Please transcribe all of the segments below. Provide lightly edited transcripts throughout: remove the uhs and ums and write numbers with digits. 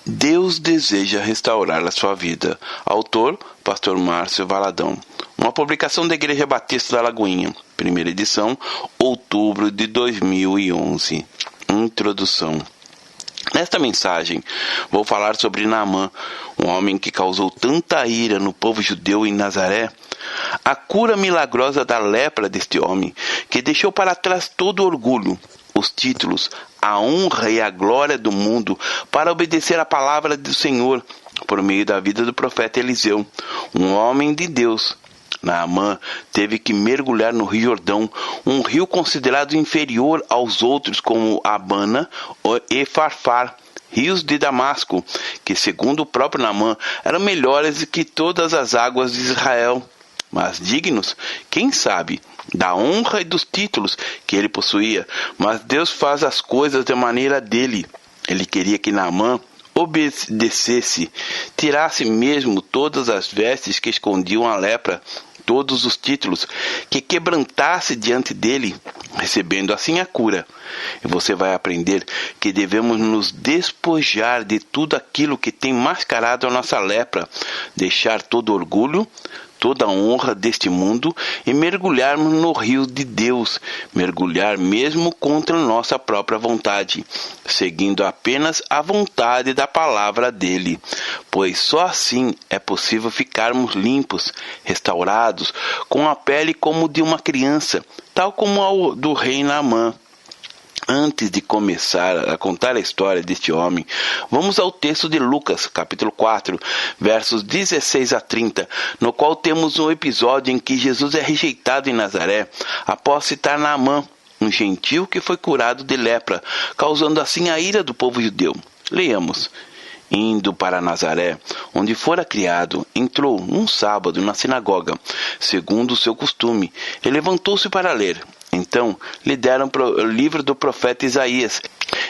Deus deseja restaurar a sua vida. Autor, Pastor Márcio Valadão. Uma publicação da Igreja Batista da Lagoinha. Primeira edição, outubro de 2011. Introdução. Nesta mensagem, vou falar sobre Naamã, um homem que causou tanta ira no povo judeu em Nazaré. A cura milagrosa da lepra deste homem, que deixou para trás todo o orgulho, os títulos, a honra e a glória do mundo para obedecer à palavra do Senhor por meio da vida do profeta Eliseu, um homem de Deus. Naamã teve que mergulhar no Rio Jordão, um rio considerado inferior aos outros como Abana e Farfar, rios de Damasco, que segundo o próprio Naamã eram melhores que todas as águas de Israel. Mas dignos, quem sabe, da honra e dos títulos que ele possuía, mas Deus faz as coisas da maneira dele. Ele queria que Naamã obedecesse, tirasse mesmo todas as vestes que escondiam a lepra, todos os títulos, que quebrantasse diante dele, recebendo assim a cura. E você vai aprender que devemos nos despojar de tudo aquilo que tem mascarado a nossa lepra, deixar todo orgulho, toda a honra deste mundo e mergulharmos no rio de Deus, mergulhar mesmo contra nossa própria vontade, seguindo apenas a vontade da palavra dele, pois só assim é possível ficarmos limpos, restaurados, com a pele como de uma criança, tal como a do rei Naamã. Antes de começar a contar a história deste homem, vamos ao texto de Lucas, capítulo 4, versos 16 a 30, no qual temos um episódio em que Jesus é rejeitado em Nazaré, após citar Naamã, um gentil que foi curado de lepra, causando assim a ira do povo judeu. Leiamos. Indo para Nazaré, onde fora criado, entrou um sábado na sinagoga, segundo o seu costume, e levantou-se para ler. Então lhe deram o livro do profeta Isaías,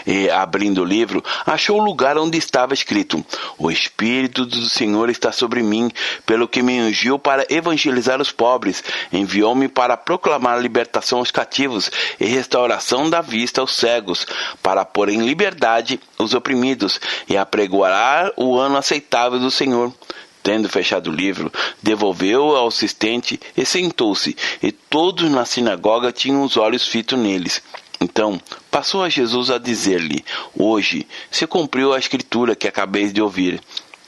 e, abrindo o livro, achou o lugar onde estava escrito: O Espírito do Senhor está sobre mim, pelo que me ungiu para evangelizar os pobres, enviou-me para proclamar libertação aos cativos e restauração da vista aos cegos, para pôr em liberdade os oprimidos e apregoar o ano aceitável do Senhor. Tendo fechado o livro, devolveu-o ao assistente e sentou-se, e todos na sinagoga tinham os olhos fitos neles. Então, passou a Jesus a dizer-lhe: Hoje se cumpriu a escritura que acabeis de ouvir.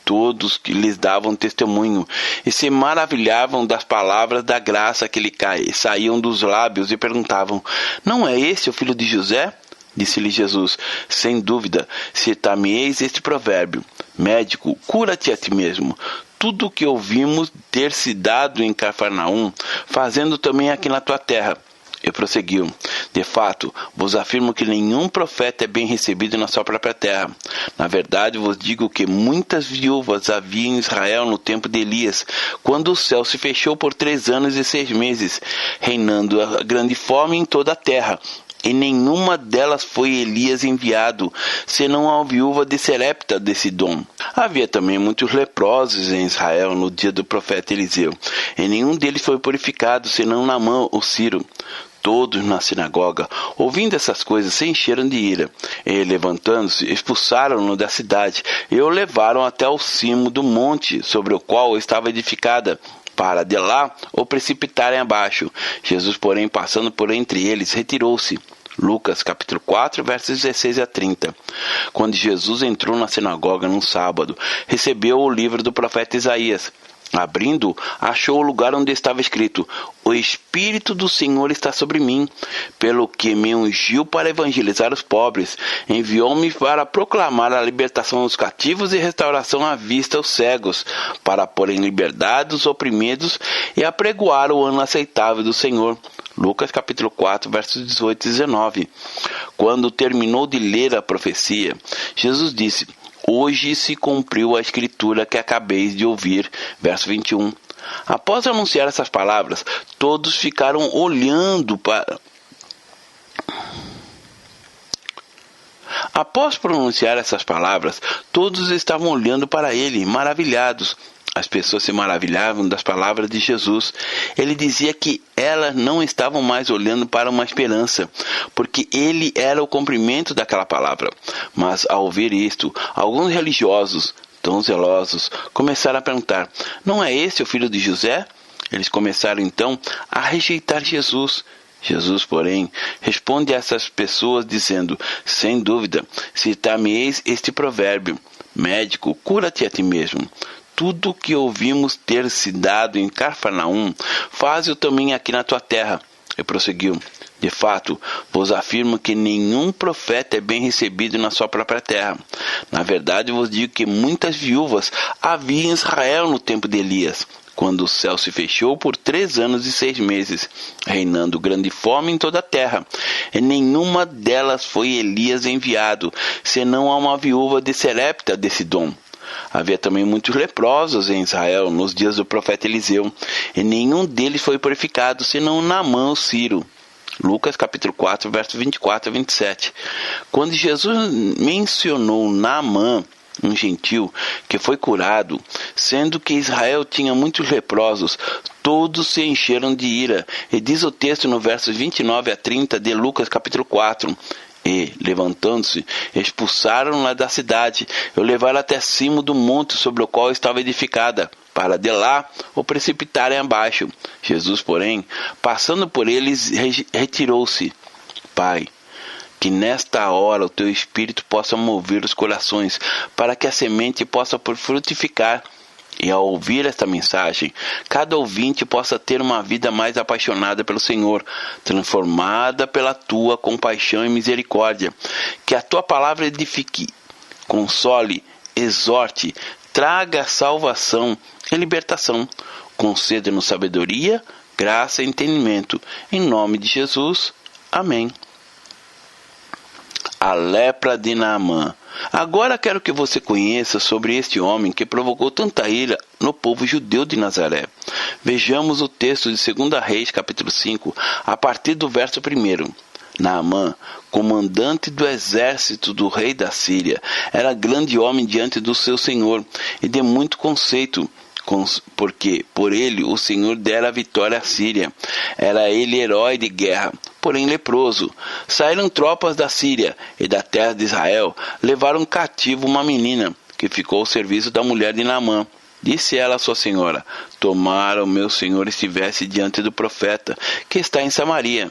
Todos que lhes davam testemunho e se maravilhavam das palavras da graça que lhe saíam dos lábios e perguntavam: Não é este o filho de José? Disse-lhe Jesus: Sem dúvida, citar-me-eis este provérbio: Médico, cura-te a ti mesmo. Tudo o que ouvimos ter se dado em Cafarnaum, fazendo também aqui na tua terra. E prosseguiu: De fato, vos afirmo que nenhum profeta é bem recebido na sua própria terra. Na verdade, vos digo que muitas viúvas havia em Israel no tempo de Elias, quando o céu se fechou por 3 anos e 6 meses, reinando a grande fome em toda a terra. E nenhuma delas foi Elias enviado, senão a viúva de Serepta de Sidom. Havia também muitos leprosos em Israel no dia do profeta Eliseu, e nenhum deles foi purificado, senão Naamã, o Ciro. Todos na sinagoga, ouvindo essas coisas, se encheram de ira, e, levantando-se, expulsaram-no da cidade, e o levaram até o cimo do monte, sobre o qual estava edificada, para de lá o precipitarem abaixo. Jesus, porém, passando por entre eles, retirou-se. Lucas, capítulo 4, versos 16 a 30. Quando Jesus entrou na sinagoga num sábado, recebeu o livro do profeta Isaías. Abrindo, achou o lugar onde estava escrito: O Espírito do Senhor está sobre mim, pelo que me ungiu para evangelizar os pobres, enviou-me para proclamar a libertação aos cativos e restauração à vista aos cegos, para pôr em liberdade os oprimidos e apregoar o ano aceitável do Senhor. Lucas capítulo 4, versos 18 e 19. Quando terminou de ler a profecia, Jesus disse: Hoje se cumpriu a escritura que acabeis de ouvir. Verso 21. Após anunciar essas palavras, todos ficaram olhando para... Após pronunciar essas palavras, todos estavam olhando para ele, maravilhados. As pessoas se maravilhavam das palavras de Jesus. Ele dizia que elas não estavam mais olhando para uma esperança, porque ele era o cumprimento daquela palavra. Mas ao ouvir isto, alguns religiosos, tão zelosos, começaram a perguntar: não é esse o filho de José? Eles começaram então a rejeitar Jesus. Jesus, porém, responde a essas pessoas dizendo: sem dúvida, citar-me-eis este provérbio: médico, cura-te a ti mesmo. Tudo o que ouvimos ter se dado em Cafarnaum, faze-o também aqui na tua terra. E prosseguiu: de fato, vos afirmo que nenhum profeta é bem recebido na sua própria terra. Na verdade, vos digo que muitas viúvas havia em Israel no tempo de Elias, quando o céu se fechou por 3 anos e 6 meses, reinando grande fome em toda a terra. E nenhuma delas foi Elias enviado, senão a uma viúva de Serepta de Sidom. Havia também muitos leprosos em Israel nos dias do profeta Eliseu, e nenhum deles foi purificado, senão Naamã o sírio. Lucas capítulo 4, versos 24 a 27. Quando Jesus mencionou Naamã, um gentil que foi curado, sendo que Israel tinha muitos leprosos, todos se encheram de ira. E diz o texto no versos 29 a 30 de Lucas capítulo 4. E, levantando-se, expulsaram-la da cidade e o levaram até cima do monte sobre o qual estava edificada, para de lá o precipitarem abaixo. Jesus, porém, passando por eles, retirou-se. Pai, que nesta hora o teu Espírito possa mover os corações, para que a semente possa frutificar. E ao ouvir esta mensagem, cada ouvinte possa ter uma vida mais apaixonada pelo Senhor, transformada pela tua compaixão e misericórdia. Que a tua palavra edifique, console, exorte, traga salvação e libertação. Conceda-nos sabedoria, graça e entendimento. Em nome de Jesus. Amém. A lepra de Naamã. Agora quero que você conheça sobre este homem que provocou tanta ira no povo judeu de Nazaré. Vejamos o texto de 2 Reis, capítulo 5, a partir do verso 1. Naamã, comandante do exército do rei da Síria, era grande homem diante do seu senhor e de muito conceito, porque por ele o Senhor dera a vitória à Síria. Era ele herói de guerra, porém leproso. Saíram tropas da Síria e da terra de Israel, levaram cativo uma menina, que ficou ao serviço da mulher de Naamã. Disse ela à sua senhora: tomara o meu senhor estivesse diante do profeta, que está em Samaria.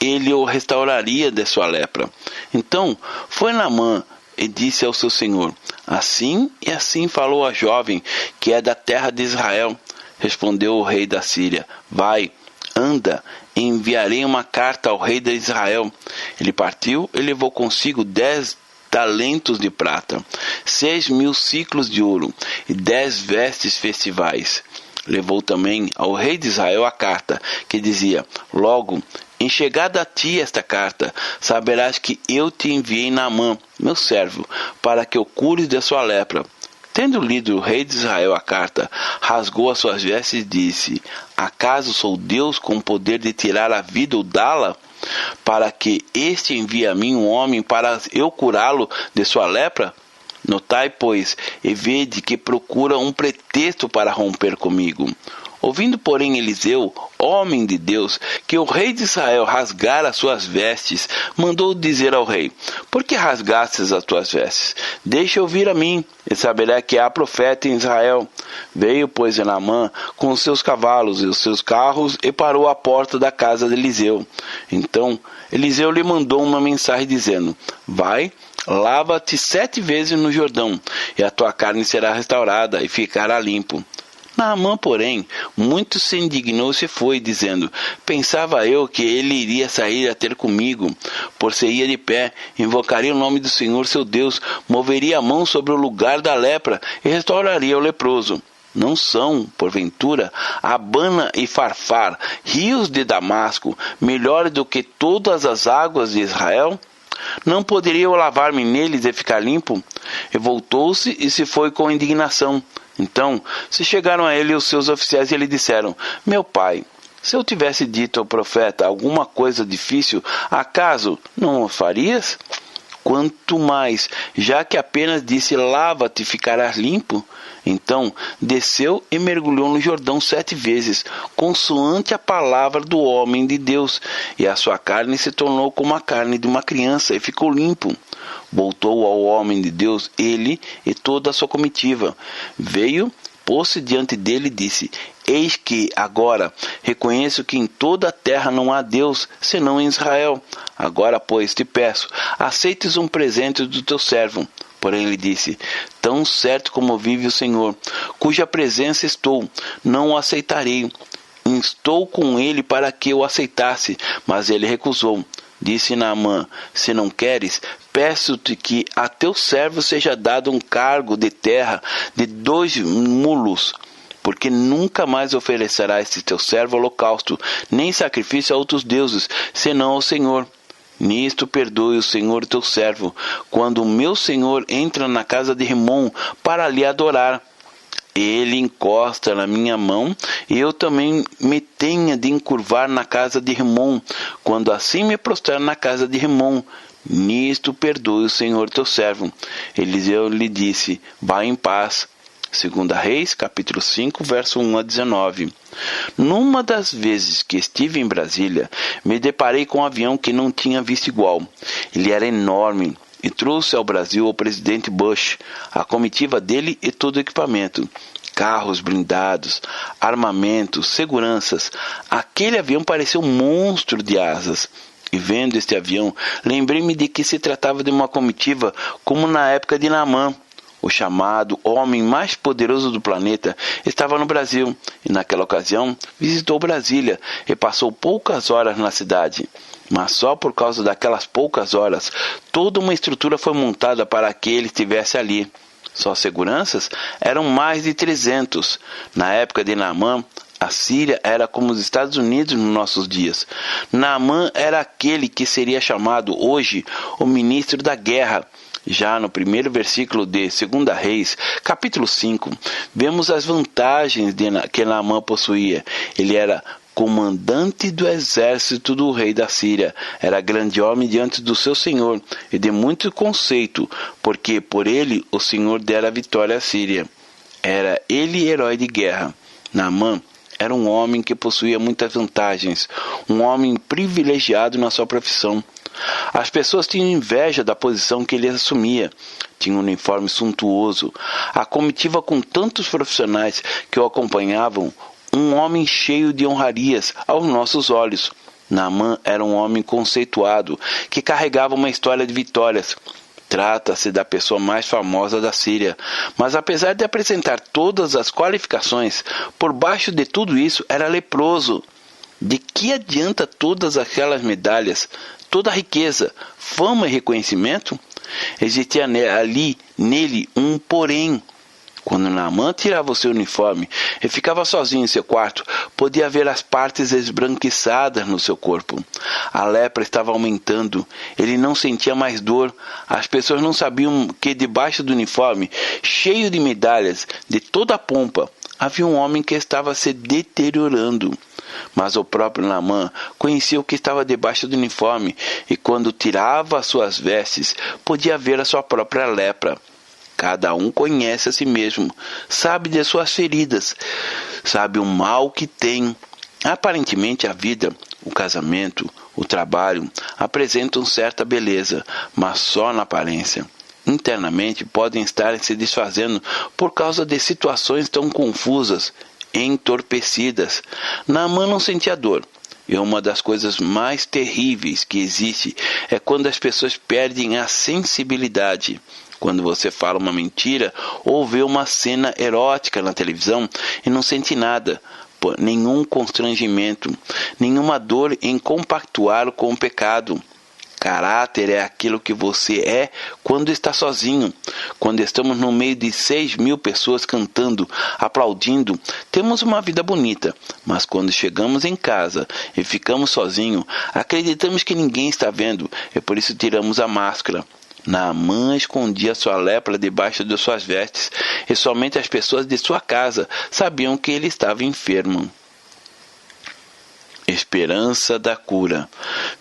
Ele o restauraria de sua lepra. Então foi Naamã e disse ao seu senhor: assim e assim falou a jovem, que é da terra de Israel. Respondeu o rei da Síria: vai, anda, enviarei uma carta ao rei de Israel. Ele partiu e levou consigo 10 talentos de prata, 6.000 siclos de ouro e 10 vestes festivais. Levou também ao rei de Israel a carta, que dizia: logo, em chegada a ti esta carta, saberás que eu te enviei Naamã, meu servo, para que o cures da sua lepra. Tendo lido o rei de Israel a carta, rasgou as suas vestes e disse: acaso sou Deus com o poder de tirar a vida ou dá-la? Para que este envie a mim um homem para eu curá-lo de sua lepra? Notai, pois, e vede que procura um pretexto para romper comigo. Ouvindo, porém, Eliseu, homem de Deus, que o rei de Israel rasgara as suas vestes, mandou dizer ao rei: por que rasgastes as tuas vestes? Deixa ouvir a mim, e saberá que há profeta em Israel. Veio, pois, Naamã com os seus cavalos e os seus carros, e parou à porta da casa de Eliseu. Então Eliseu lhe mandou uma mensagem dizendo: vai, lava-te 7 vezes no Jordão, e a tua carne será restaurada, e ficará limpo. Naamã, porém, muito se indignou e se foi, dizendo: pensava eu que ele iria sair a ter comigo, por se ia de pé, invocaria o nome do Senhor seu Deus, moveria a mão sobre o lugar da lepra e restauraria o leproso. Não são, porventura, Abana e Farfar, rios de Damasco, melhores do que todas as águas de Israel? Não poderia eu lavar-me neles e ficar limpo? E voltou-se e se foi com indignação. Então se chegaram a ele os seus oficiais e lhe disseram: meu pai, se eu tivesse dito ao profeta alguma coisa difícil, acaso não o farias? Quanto mais, já que apenas disse, lava-te e ficarás limpo? Então desceu e mergulhou no Jordão 7 vezes, consoante a palavra do homem de Deus, e a sua carne se tornou como a carne de uma criança, e ficou limpo. Voltou ao homem de Deus, ele e toda a sua comitiva. Veio, pôs-se diante dele e disse: Eis que, agora, reconheço que em toda a terra não há Deus, senão em Israel. Agora, pois, te peço, aceites um presente do teu servo. Porém ele disse: Tão certo como vive o Senhor, cuja presença estou, não o aceitarei. Estou com ele para que o aceitasse, mas ele recusou. Disse Naamã: Se não queres, peço-te que a teu servo seja dado um cargo de terra de 2 mulos, porque nunca mais oferecerá este teu servo holocausto, nem sacrifício a outros deuses, senão ao Senhor. Nisto perdoe o Senhor teu servo, quando o meu senhor entra na casa de Rimom para lhe adorar. Ele encosta na minha mão, e eu também me tenha de encurvar na casa de Rimom, quando assim me prostrar na casa de Rimom. Nisto perdoe o Senhor teu servo. Eliseu lhe disse: Vá em paz. 2 Reis, capítulo 5, verso 1 a 19. Numa das vezes que estive em Brasília, me deparei com um avião que não tinha visto igual. Ele era enorme e trouxe ao Brasil o presidente Bush, a comitiva dele e todo o equipamento. Carros blindados, armamento, seguranças. Aquele avião parecia um monstro de asas. E vendo este avião, lembrei-me de que se tratava de uma comitiva como na época de Naamã. O chamado homem mais poderoso do planeta estava no Brasil e naquela ocasião visitou Brasília e passou poucas horas na cidade. Mas só por causa daquelas poucas horas, toda uma estrutura foi montada para que ele estivesse ali. Só seguranças eram mais de 300. Na época de Naamã, a Síria era como os Estados Unidos nos nossos dias. Naamã era aquele que seria chamado hoje o ministro da guerra. Já no primeiro versículo de 2 Reis, capítulo 5, vemos as vantagens que Naamã possuía. Ele era comandante do exército do rei da Síria, era grande homem diante do seu senhor e de muito conceito, porque por ele o Senhor dera a vitória à Síria. Era ele herói de guerra. Naamã era um homem que possuía muitas vantagens, um homem privilegiado na sua profissão. As pessoas tinham inveja da posição que ele assumia. Tinha um uniforme suntuoso, a comitiva com tantos profissionais que o acompanhavam, um homem cheio de honrarias aos nossos olhos. Naamã era um homem conceituado, que carregava uma história de vitórias. Trata-se da pessoa mais famosa da Síria, mas apesar de apresentar todas as qualificações, por baixo de tudo isso era leproso. De que adianta todas aquelas medalhas, toda a riqueza, fama e reconhecimento? Existia ali nele um porém. Quando Naamã tirava o seu uniforme e ficava sozinho em seu quarto, podia ver as partes esbranquiçadas no seu corpo. A lepra estava aumentando, ele não sentia mais dor. As pessoas não sabiam que debaixo do uniforme, cheio de medalhas, de toda a pompa, havia um homem que estava se deteriorando. Mas o próprio Naamã conhecia o que estava debaixo do uniforme, e quando tirava as suas vestes, podia ver a sua própria lepra. Cada um conhece a si mesmo, sabe de suas feridas, sabe o mal que tem. Aparentemente a vida, o casamento, o trabalho apresentam certa beleza, mas só na aparência. Internamente podem estar se desfazendo por causa de situações tão confusas, entorpecidas. Naamã não sentia dor. E uma das coisas mais terríveis que existe é quando as pessoas perdem a sensibilidade. Quando você fala uma mentira ou vê uma cena erótica na televisão e não sente nada, nenhum constrangimento, nenhuma dor em compactuar com o pecado. Caráter é aquilo que você é quando está sozinho. Quando estamos no meio de 6.000 pessoas cantando, aplaudindo, temos uma vida bonita. Mas quando chegamos em casa e ficamos sozinhos, acreditamos que ninguém está vendo e por isso tiramos a máscara. Naamã escondia sua lepra debaixo de suas vestes e somente as pessoas de sua casa sabiam que ele estava enfermo. Esperança da cura.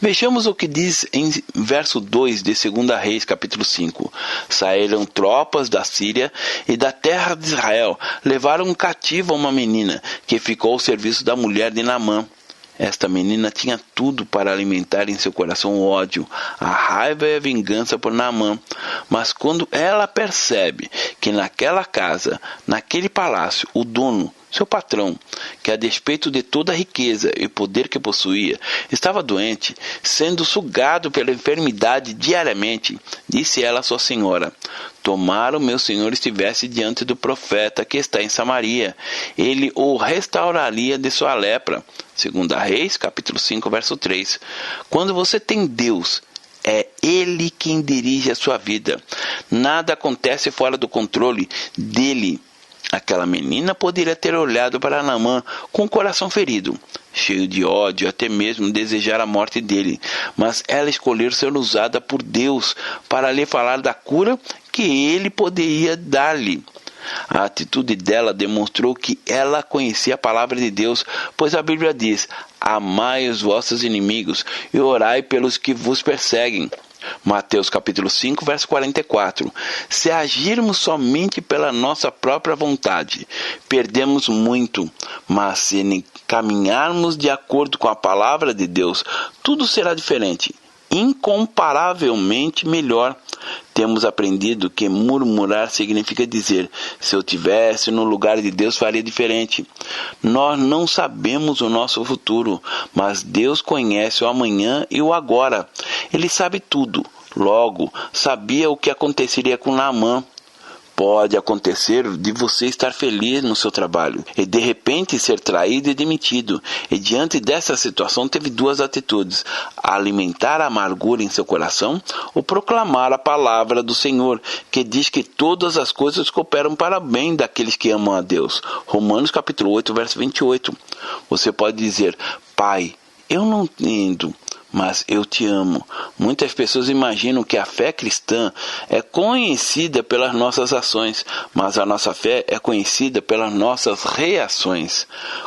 Vejamos o que diz em verso 2 de 2 Reis, capítulo 5. Saíram tropas da Síria e da terra de Israel, levaram cativa uma menina, que ficou ao serviço da mulher de Naamã. Esta menina tinha tudo para alimentar em seu coração o ódio, a raiva e a vingança por Naamã. Mas quando ela percebe que naquela casa, naquele palácio, o dono, seu patrão, que a despeito de toda a riqueza e poder que possuía, estava doente, sendo sugado pela enfermidade diariamente, disse ela à sua senhora: tomara o meu senhor estivesse diante do profeta que está em Samaria, ele o restauraria de sua lepra. 2 Reis, capítulo 5, verso 3. Quando você tem Deus, é Ele quem dirige a sua vida. Nada acontece fora do controle dele. Aquela menina poderia ter olhado para Naamã com o coração ferido, cheio de ódio, até mesmo desejar a morte dele, mas ela escolheu ser usada por Deus para lhe falar da cura que ele poderia dar-lhe. A atitude dela demonstrou que ela conhecia a palavra de Deus, pois a Bíblia diz: amai os vossos inimigos e orai pelos que vos perseguem. Mateus capítulo 5, verso 44. Se agirmos somente pela nossa própria vontade, perdemos muito, mas se caminharmos de acordo com a palavra de Deus, tudo será diferente, incomparavelmente melhor. Temos aprendido que murmurar significa dizer: se eu tivesse no lugar de Deus, faria diferente. Nós não sabemos o nosso futuro, mas Deus conhece o amanhã e o agora. Ele sabe tudo. Logo, sabia o que aconteceria com Naamã. Pode acontecer de você estar feliz no seu trabalho e de repente ser traído e demitido. E diante dessa situação teve duas atitudes: alimentar a amargura em seu coração ou proclamar a palavra do Senhor, que diz que todas as coisas cooperam para o bem daqueles que amam a Deus. Romanos capítulo 8, verso 28. Você pode dizer: Pai, eu não entendo, mas eu te amo. Muitas pessoas imaginam que a fé cristã é conhecida pelas nossas ações, mas a nossa fé é conhecida pelas nossas reações.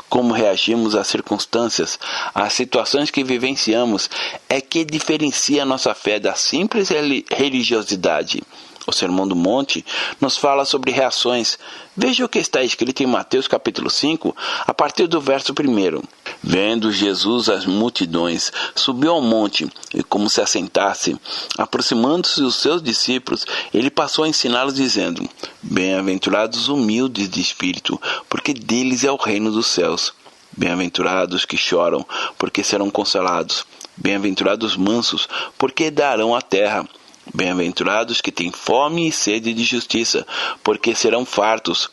Como reagimos às circunstâncias, às situações que vivenciamos, é que diferencia a nossa fé da simples religiosidade. O Sermão do Monte nos fala sobre reações. Veja o que está escrito em Mateus capítulo 5, a partir do verso 1. Vendo Jesus as multidões, subiu ao monte, e como se assentasse, aproximando-se dos seus discípulos, ele passou a ensiná-los, dizendo: Bem-aventurados os humildes de espírito, porque deles é o reino dos céus. Bem-aventurados que choram, porque serão consolados. Bem-aventurados os mansos, porque herdarão a terra. Bem-aventurados que têm fome e sede de justiça, porque serão fartos.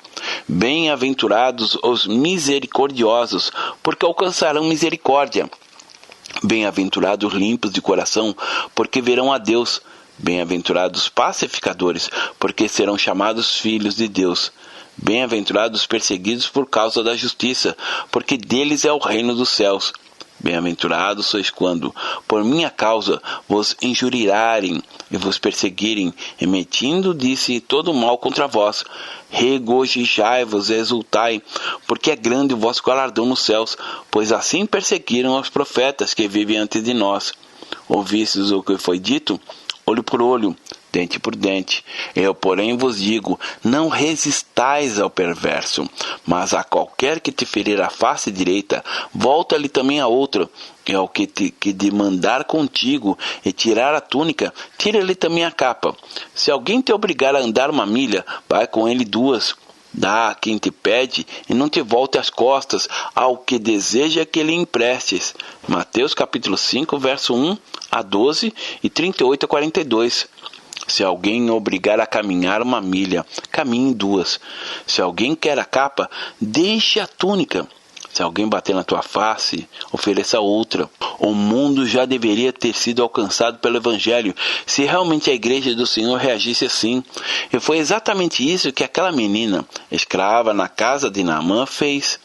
Bem-aventurados os misericordiosos, porque alcançarão misericórdia. Bem-aventurados os limpos de coração, porque verão a Deus. Bem-aventurados os pacificadores, porque serão chamados filhos de Deus. Bem-aventurados os perseguidos por causa da justiça, porque deles é o reino dos céus. Bem-aventurados sois quando, por minha causa, vos injuriarem e vos perseguirem, e metindo disse todo mal contra vós. Regozijai-vos e exultai, porque é grande o vosso galardão nos céus, pois assim perseguiram os profetas que vivem antes de nós. Ouvistes o que foi dito? Olho por olho, dente por dente. Eu, porém, vos digo: não resistais ao perverso, mas a qualquer que te ferir a face direita, volta-lhe também a outra. E ao que demandar contigo e tirar a túnica, tira-lhe também a capa. Se alguém te obrigar a andar 1 milha, vai com ele 2. Dá a quem te pede e não te volte as costas ao que deseja que lhe emprestes. Mateus capítulo 5, verso 1 a 12 e 38 a 42. Se alguém obrigar a caminhar 1 milha, caminhe 2. Se alguém quer a capa, deixe a túnica. Se alguém bater na tua face, ofereça outra. O mundo já deveria ter sido alcançado pelo Evangelho se realmente a igreja do Senhor reagisse assim. E foi exatamente isso que aquela menina, escrava na casa de Naamã, fez.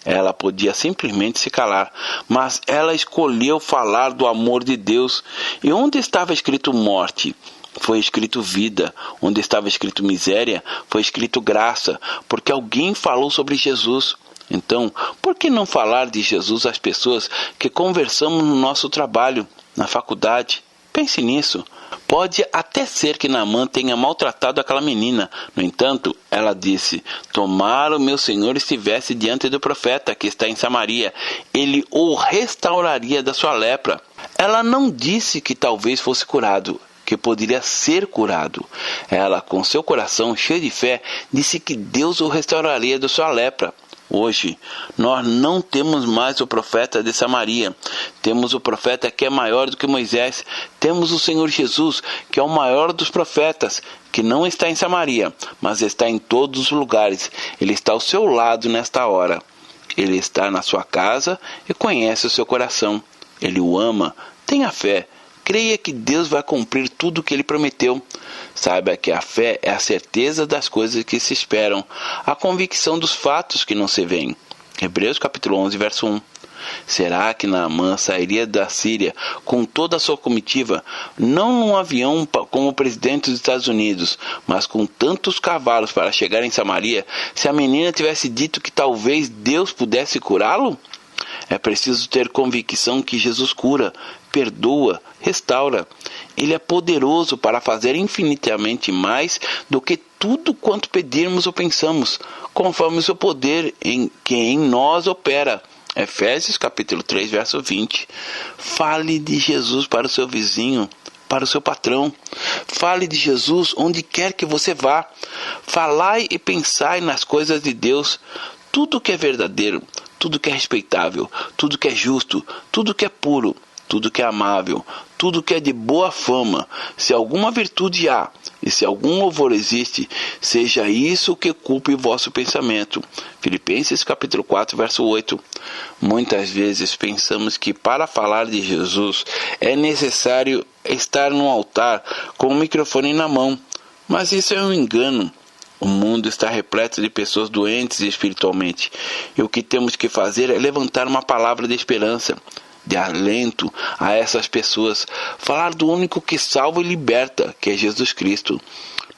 Ela podia simplesmente se calar, mas ela escolheu falar do amor de Deus. E onde estava escrito morte, foi escrito vida. Onde estava escrito miséria, foi escrito graça, porque alguém falou sobre Jesus. Então, por que não falar de Jesus às pessoas que conversamos no nosso trabalho, na faculdade? Pense nisso. Pode até ser que Naamã tenha maltratado aquela menina. No entanto, ela disse: tomara o meu senhor estivesse diante do profeta que está em Samaria. Ele o restauraria da sua lepra. Ela não disse que talvez fosse curado, que poderia ser curado. Ela, com seu coração cheio de fé, disse que Deus o restauraria da sua lepra. Hoje, nós não temos mais o profeta de Samaria. Temos o profeta que é maior do que Moisés. Temos o Senhor Jesus, que é o maior dos profetas, que não está em Samaria, mas está em todos os lugares. Ele está ao seu lado nesta hora. Ele está na sua casa e conhece o seu coração. Ele o ama. Tenha fé. Creia que Deus vai cumprir tudo o que Ele prometeu. Saiba que a fé é a certeza das coisas que se esperam, a convicção dos fatos que não se veem. Hebreus capítulo 11, verso 1. Será que Naamã sairia da Síria com toda a sua comitiva, não num avião como o presidente dos Estados Unidos, mas com tantos cavalos para chegar em Samaria, se a menina tivesse dito que talvez Deus pudesse curá-lo? É preciso ter convicção que Jesus cura, perdoa, restaura. Ele é poderoso para fazer infinitamente mais do que tudo quanto pedirmos ou pensamos, conforme o seu poder que em nós opera. Efésios capítulo 3, verso 20. Fale de Jesus para o seu vizinho, para o seu patrão. Fale de Jesus onde quer que você vá. Falai e pensai nas coisas de Deus. Tudo que é verdadeiro, tudo que é respeitável, tudo que é justo, tudo que é puro, tudo que é amável, tudo que é de boa fama, se alguma virtude há, e se algum louvor existe, seja isso o que ocupe o vosso pensamento. Filipenses capítulo 4, verso 8. Muitas vezes pensamos que para falar de Jesus é necessário estar no altar com o microfone na mão, mas isso é um engano. O mundo está repleto de pessoas doentes espiritualmente, e o que temos que fazer é levantar uma palavra de esperança, de alento a essas pessoas, falar do único que salva e liberta, que é Jesus Cristo.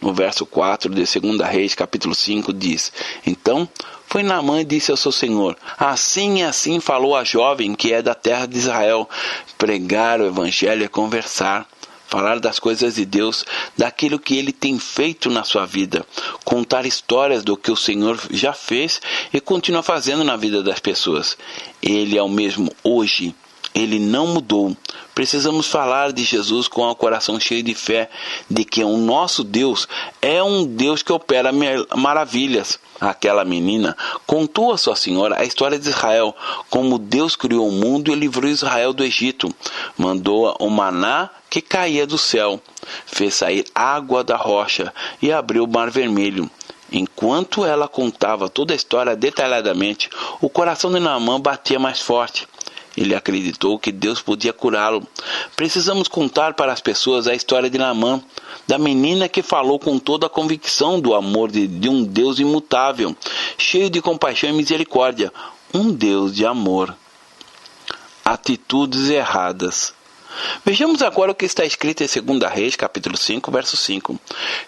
No verso 4 de 2 Reis, capítulo 5, diz: Então foi Naamã e disse ao seu senhor: Assim e assim falou a jovem que é da terra de Israel. Pregar o evangelho é conversar. Falar das coisas de Deus, daquilo que Ele tem feito na sua vida. Contar histórias do que o Senhor já fez e continua fazendo na vida das pessoas. Ele é o mesmo hoje. Ele não mudou. Precisamos falar de Jesus com o coração cheio de fé, de que o nosso Deus é um Deus que opera maravilhas. Aquela menina contou à sua senhora a história de Israel, como Deus criou o mundo e livrou Israel do Egito. Mandou o maná que caía do céu, fez sair água da rocha e abriu o mar vermelho. Enquanto ela contava toda a história detalhadamente, o coração de Naamã batia mais forte. Ele acreditou que Deus podia curá-lo. Precisamos contar para as pessoas a história de Naamã, da menina que falou com toda a convicção do amor de um Deus imutável, cheio de compaixão e misericórdia, um Deus de amor. Atitudes erradas. Vejamos agora o que está escrito em 2 Reis, capítulo 5, verso 5.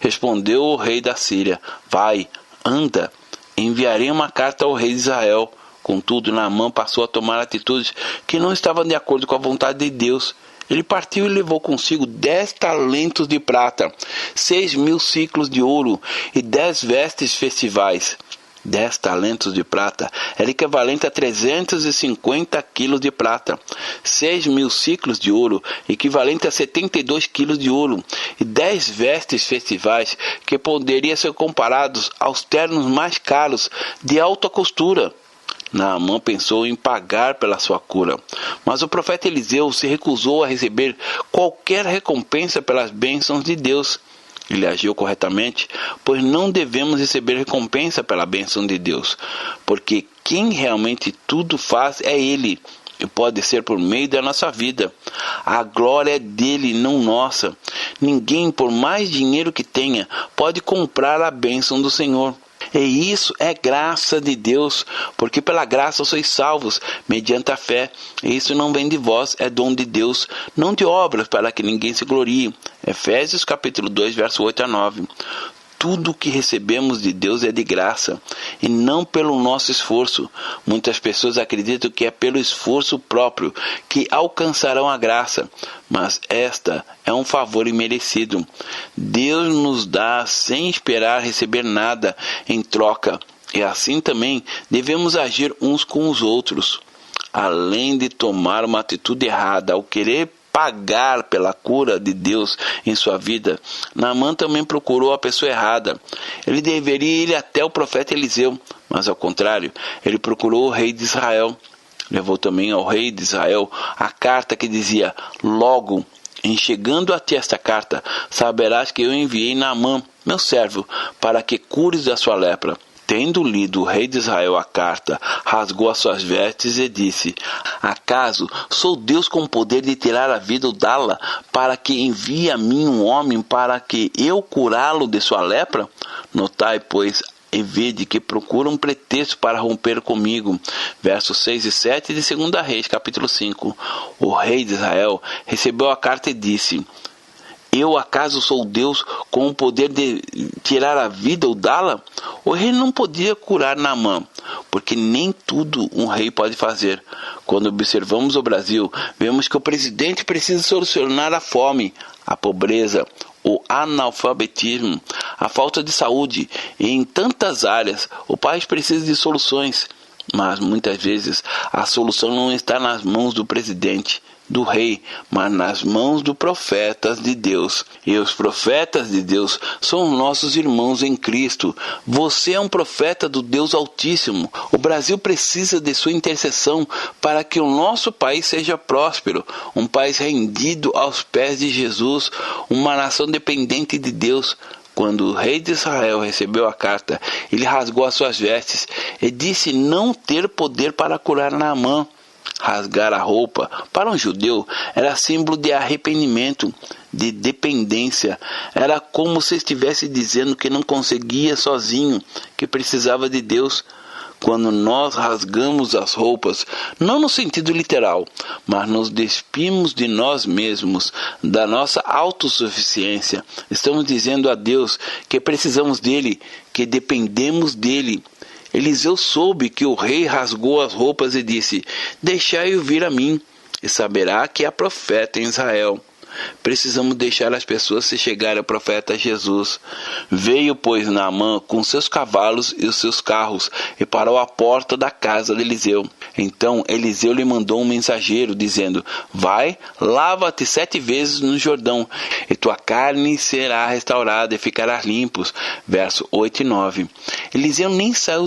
Respondeu o rei da Síria: Vai, anda, enviarei uma carta ao rei de Israel. Contudo, Naamã passou a tomar atitudes que não estavam de acordo com a vontade de Deus. Ele partiu e levou consigo 10 talentos de prata, 6.000 ciclos de ouro e 10 vestes festivais. 10 talentos de prata era equivalente a 350 quilos de prata. 6.000 ciclos de ouro, equivalente a 72 quilos de ouro. E 10 vestes festivais, que poderiam ser comparados aos ternos mais caros de alta costura. Naamã pensou em pagar pela sua cura, mas o profeta Eliseu se recusou a receber qualquer recompensa pelas bênçãos de Deus. Ele agiu corretamente, pois não devemos receber recompensa pela bênção de Deus, porque quem realmente tudo faz é Ele, e pode ser por meio da nossa vida. A glória é dele, não nossa. Ninguém, por mais dinheiro que tenha, pode comprar a bênção do Senhor. E isso é graça de Deus, porque pela graça sois salvos, mediante a fé. E isso não vem de vós, é dom de Deus, não de obras, para que ninguém se glorie. Efésios capítulo 2, verso 8 a 9. tudo que recebemos de Deus é de graça, e não pelo nosso esforço. Muitas pessoas acreditam que é pelo esforço próprio que alcançarão a graça, mas esta é um favor imerecido. Deus nos dá sem esperar receber nada em troca, e assim também devemos agir uns com os outros. Além de tomar uma atitude errada ao querer pagar pela cura de Deus em sua vida, Naamã também procurou a pessoa errada. Ele deveria ir até o profeta Eliseu, mas ao contrário, ele procurou o rei de Israel. Levou também ao rei de Israel a carta que dizia: logo, em chegando a ti esta carta, saberás que eu enviei Naamã, meu servo, para que cures da sua lepra. Tendo lido o rei de Israel a carta, rasgou as suas vestes e disse: acaso sou Deus com o poder de tirar a vida ou dá-la, para que envie a mim um homem para que eu curá-lo de sua lepra? Notai, pois, e vede que procura um pretexto para romper comigo. Versos 6 e 7 de 2 Reis, capítulo 5. O rei de Israel recebeu a carta e disse: eu acaso sou Deus com o poder de tirar a vida ou dá-la? O rei não podia curar Naamã, porque nem tudo um rei pode fazer. Quando observamos o Brasil, vemos que o presidente precisa solucionar a fome, a pobreza, o analfabetismo, a falta de saúde, e em tantas áreas o país precisa de soluções. Mas muitas vezes a solução não está nas mãos do presidente, do rei, mas nas mãos dos profetas de Deus. E os profetas de Deus são nossos irmãos em Cristo. Você é um profeta do Deus Altíssimo. O Brasil precisa de sua intercessão para que o nosso país seja próspero, um país rendido aos pés de Jesus, uma nação dependente de Deus. Quando o rei de Israel recebeu a carta, ele rasgou as suas vestes e disse não ter poder para curar Naamã. Rasgar a roupa, para um judeu, era símbolo de arrependimento, de dependência. Era como se estivesse dizendo que não conseguia sozinho, que precisava de Deus. Quando nós rasgamos as roupas, não no sentido literal, mas nos despimos de nós mesmos, da nossa autossuficiência, estamos dizendo a Deus que precisamos dele, que dependemos dele. Eliseu soube que o rei rasgou as roupas e disse: deixai-o vir a mim, e saberá que há profeta em Israel. Precisamos deixar as pessoas se chegarem ao profeta Jesus. Veio, pois, Naamã com seus cavalos e os seus carros, e parou à porta da casa de Eliseu. Então Eliseu lhe mandou um mensageiro, dizendo: vai, lava-te 7 vezes no Jordão, e tua carne será restaurada e ficarás limpos. Verso 8 e 9. Eliseu nem saiu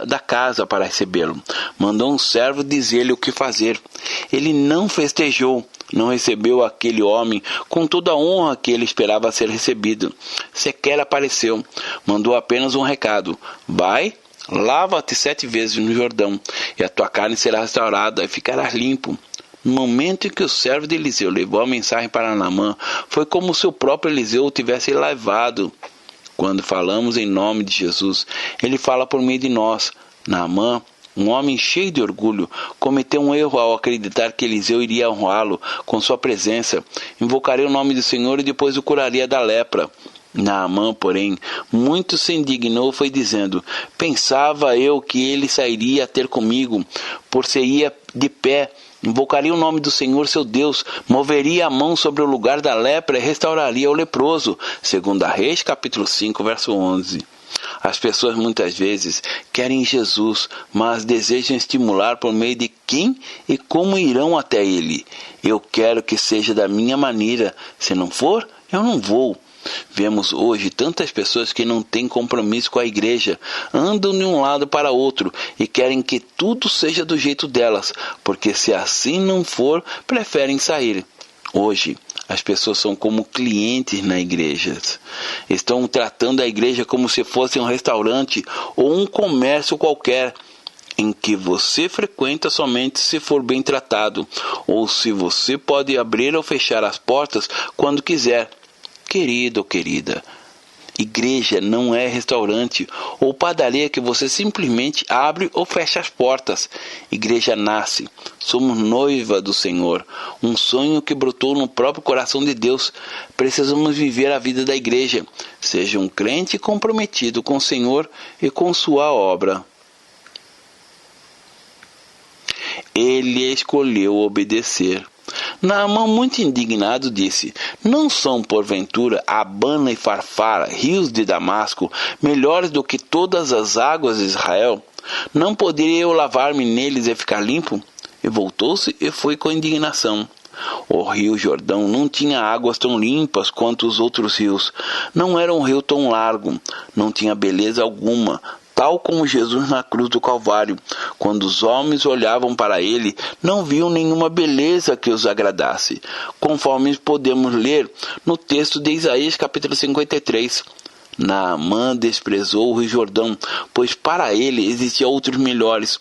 da casa para recebê-lo. Mandou um servo dizer-lhe o que fazer. Ele não festejou, não recebeu aquele homem com toda a honra que ele esperava ser recebido. Sequer apareceu. Mandou apenas um recado: vai, lava-te 7 vezes no Jordão, e a tua carne será restaurada e ficarás limpo. No momento em que o servo de Eliseu levou a mensagem para Naamã, foi como se o próprio Eliseu o tivesse levado. Quando falamos em nome de Jesus, ele fala por meio de nós. Naamã, um homem cheio de orgulho, cometeu um erro ao acreditar que Eliseu iria honrá-lo com sua presença. Invocaria o nome do Senhor e depois o curaria da lepra. Naamã, porém, muito se indignou, foi dizendo: pensava eu que ele sairia a ter comigo, por se ia de pé, invocaria o nome do Senhor seu Deus, moveria a mão sobre o lugar da lepra e restauraria o leproso. 2 Reis, capítulo 5, verso 11. As pessoas muitas vezes querem Jesus, mas desejam estimular por meio de quem e como irão até ele. Eu quero que seja da minha maneira, se não for, eu não vou. Vemos hoje tantas pessoas que não têm compromisso com a igreja, andam de um lado para outro e querem que tudo seja do jeito delas, porque se assim não for, preferem sair. Hoje, as pessoas são como clientes na igreja. Estão tratando a igreja como se fosse um restaurante ou um comércio qualquer, em que você frequenta somente se for bem tratado, ou se você pode abrir ou fechar as portas quando quiser. Querido ou querida, Igreja não é restaurante ou padaria que você simplesmente abre ou fecha as portas. Igreja nasce. Somos noiva do Senhor. Um sonho que brotou no próprio coração de Deus. Precisamos viver a vida da igreja. Seja um crente comprometido com o Senhor e com sua obra. Ele escolheu obedecer. Naamã, muito indignado, disse: Não são, porventura, Abana e Farfara, rios de Damasco, melhores do que todas as águas de Israel? Não poderia eu lavar-me neles e ficar limpo? E voltou-se e foi com indignação. O rio Jordão não tinha águas tão limpas quanto os outros rios. Não era um rio tão largo. Não tinha beleza alguma, tal como Jesus na cruz do Calvário. Quando os homens olhavam para ele, não viam nenhuma beleza que os agradasse, conforme podemos ler no texto de Isaías capítulo 53. Naamã desprezou o Rio Jordão, pois para ele existiam outros melhores.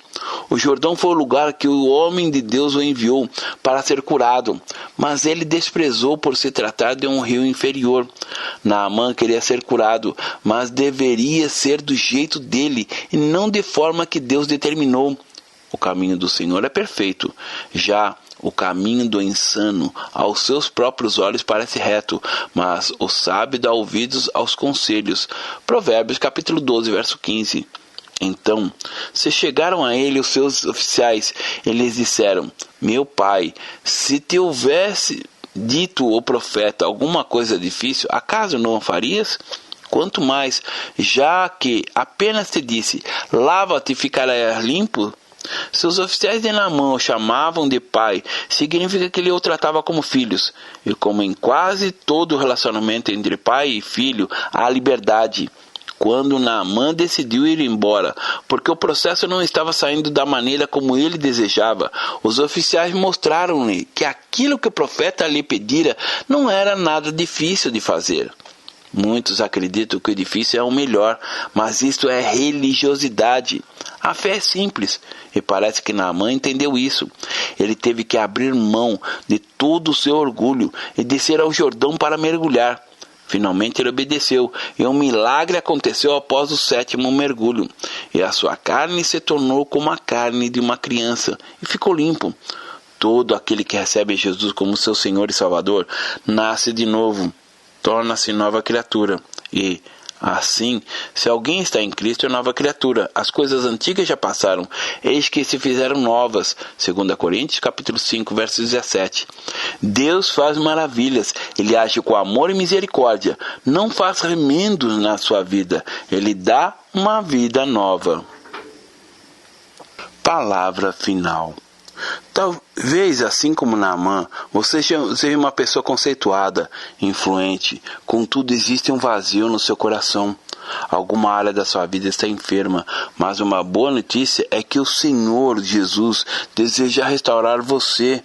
O Jordão foi o lugar que o homem de Deus o enviou para ser curado, mas ele desprezou por se tratar de um rio inferior. Naamã queria ser curado, mas deveria ser do jeito dele e não de forma que Deus determinou. O caminho do Senhor é perfeito. Já o caminho do insano aos seus próprios olhos parece reto, mas o sábio dá ouvidos aos conselhos. Provérbios capítulo 12, verso 15. Então, se chegaram a ele os seus oficiais, eles disseram: Meu pai, se te houvesse dito o profeta alguma coisa difícil, acaso não o farias? Quanto mais, já que apenas te disse: Lava-te e ficarás limpo. Se os oficiais de Naamã o chamavam de pai, significa que ele o tratava como filhos. E como em quase todo relacionamento entre pai e filho, há liberdade. Quando Naamã decidiu ir embora, porque o processo não estava saindo da maneira como ele desejava, os oficiais mostraram-lhe que aquilo que o profeta lhe pedira não era nada difícil de fazer. Muitos acreditam que o difícil é o melhor, mas isto é religiosidade. A fé é simples, e parece que Naamã entendeu isso. Ele teve que abrir mão de todo o seu orgulho e descer ao Jordão para mergulhar. Finalmente ele obedeceu, e um milagre aconteceu após o 7º mergulho. E a sua carne se tornou como a carne de uma criança, e ficou limpo. Todo aquele que recebe Jesus como seu Senhor e Salvador, nasce de novo. Torna-se nova criatura. E, assim, se alguém está em Cristo, é nova criatura. As coisas antigas já passaram, eis que se fizeram novas. 2 Coríntios, capítulo 5, verso 17. Deus faz maravilhas. Ele age com amor e misericórdia. Não faz remendos na sua vida. Ele dá uma vida nova. Palavra final. Talvez, assim como Naamã, você seja uma pessoa conceituada, influente, contudo existe um vazio no seu coração. Alguma área da sua vida está enferma, mas uma boa notícia é que o Senhor Jesus deseja restaurar você,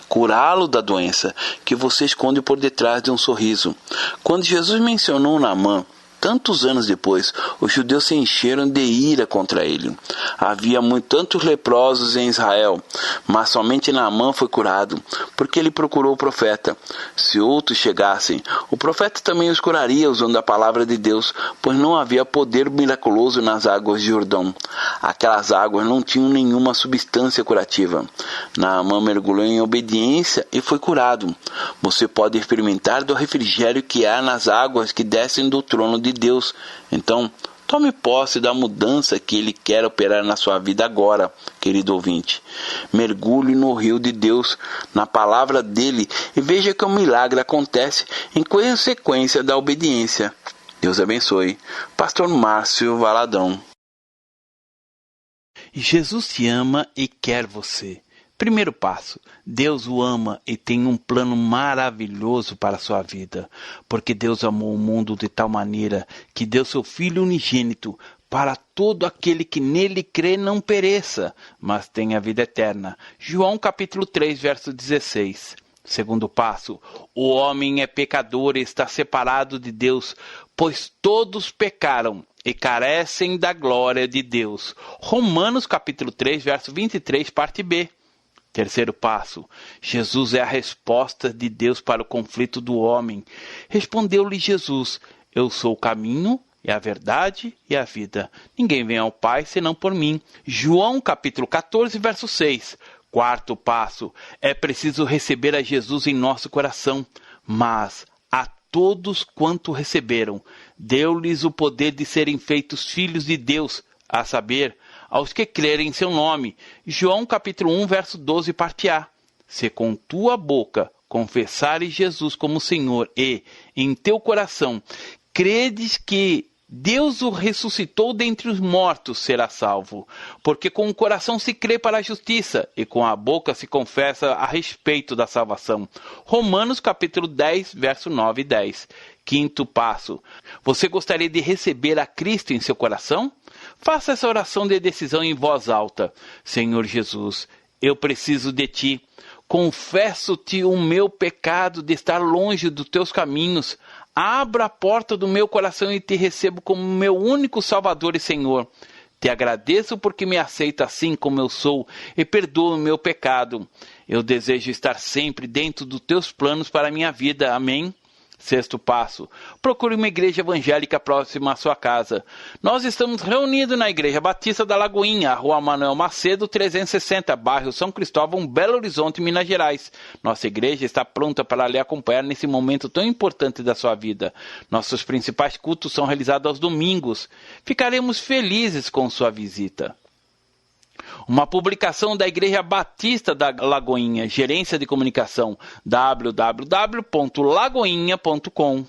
curá-lo da doença que você esconde por detrás de um sorriso. Quando Jesus mencionou Naamã, tantos anos depois, os judeus se encheram de ira contra ele. Havia tantos leprosos em Israel, mas somente Naamã foi curado, porque ele procurou o profeta. Se outros chegassem, o profeta também os curaria usando a palavra de Deus, pois não havia poder miraculoso nas águas de Jordão. Aquelas águas não tinham nenhuma substância curativa. Naamã mergulhou em obediência e foi curado. Você pode experimentar do refrigério que há nas águas que descem do trono de Deus. Então, tome posse da mudança que Ele quer operar na sua vida agora, querido ouvinte. Mergulhe no rio de Deus, na palavra dEle, e veja que o milagre acontece em consequência da obediência. Deus abençoe. Pastor Márcio Valadão. Jesus te ama e quer você. Primeiro passo, Deus o ama e tem um plano maravilhoso para a sua vida, porque Deus amou o mundo de tal maneira que deu seu Filho unigênito para todo aquele que nele crê não pereça, mas tenha vida eterna. João capítulo 3, verso 16. Segundo passo, o homem é pecador e está separado de Deus, pois todos pecaram e carecem da glória de Deus. Romanos capítulo 3, verso 23, parte B. Terceiro passo, Jesus é a resposta de Deus para o conflito do homem. Respondeu-lhe Jesus: Eu sou o caminho, e a verdade e a vida. Ninguém vem ao Pai senão por mim. João capítulo 14, verso 6. Quarto passo, é preciso receber a Jesus em nosso coração, mas a todos quanto receberam, deu-lhes o poder de serem feitos filhos de Deus, a saber, aos que crerem em seu nome. João capítulo 1, verso 12, parte A. Se com tua boca confessares Jesus como Senhor e, em teu coração, credes que Deus o ressuscitou dentre os mortos, será salvo. Porque com o coração se crê para a justiça, e com a boca se confessa a respeito da salvação. Romanos capítulo 10, verso 9 e 10. Quinto passo. Você gostaria de receber a Cristo em seu coração? Faça essa oração de decisão em voz alta. Senhor Jesus, eu preciso de Ti. Confesso-te o meu pecado de estar longe dos Teus caminhos. Abra a porta do meu coração e te recebo como meu único Salvador e Senhor. Te agradeço porque me aceita assim como eu sou e perdoa o meu pecado. Eu desejo estar sempre dentro dos teus planos para a minha vida. Amém? Sexto passo. Procure uma igreja evangélica próxima à sua casa. Nós estamos reunidos na Igreja Batista da Lagoinha, Rua Manuel Macedo, 360, bairro São Cristóvão, Belo Horizonte, Minas Gerais. Nossa igreja está pronta para lhe acompanhar nesse momento tão importante da sua vida. Nossos principais cultos são realizados aos domingos. Ficaremos felizes com sua visita. Uma publicação da Igreja Batista da Lagoinha, Gerência de Comunicação, www.lagoinha.com.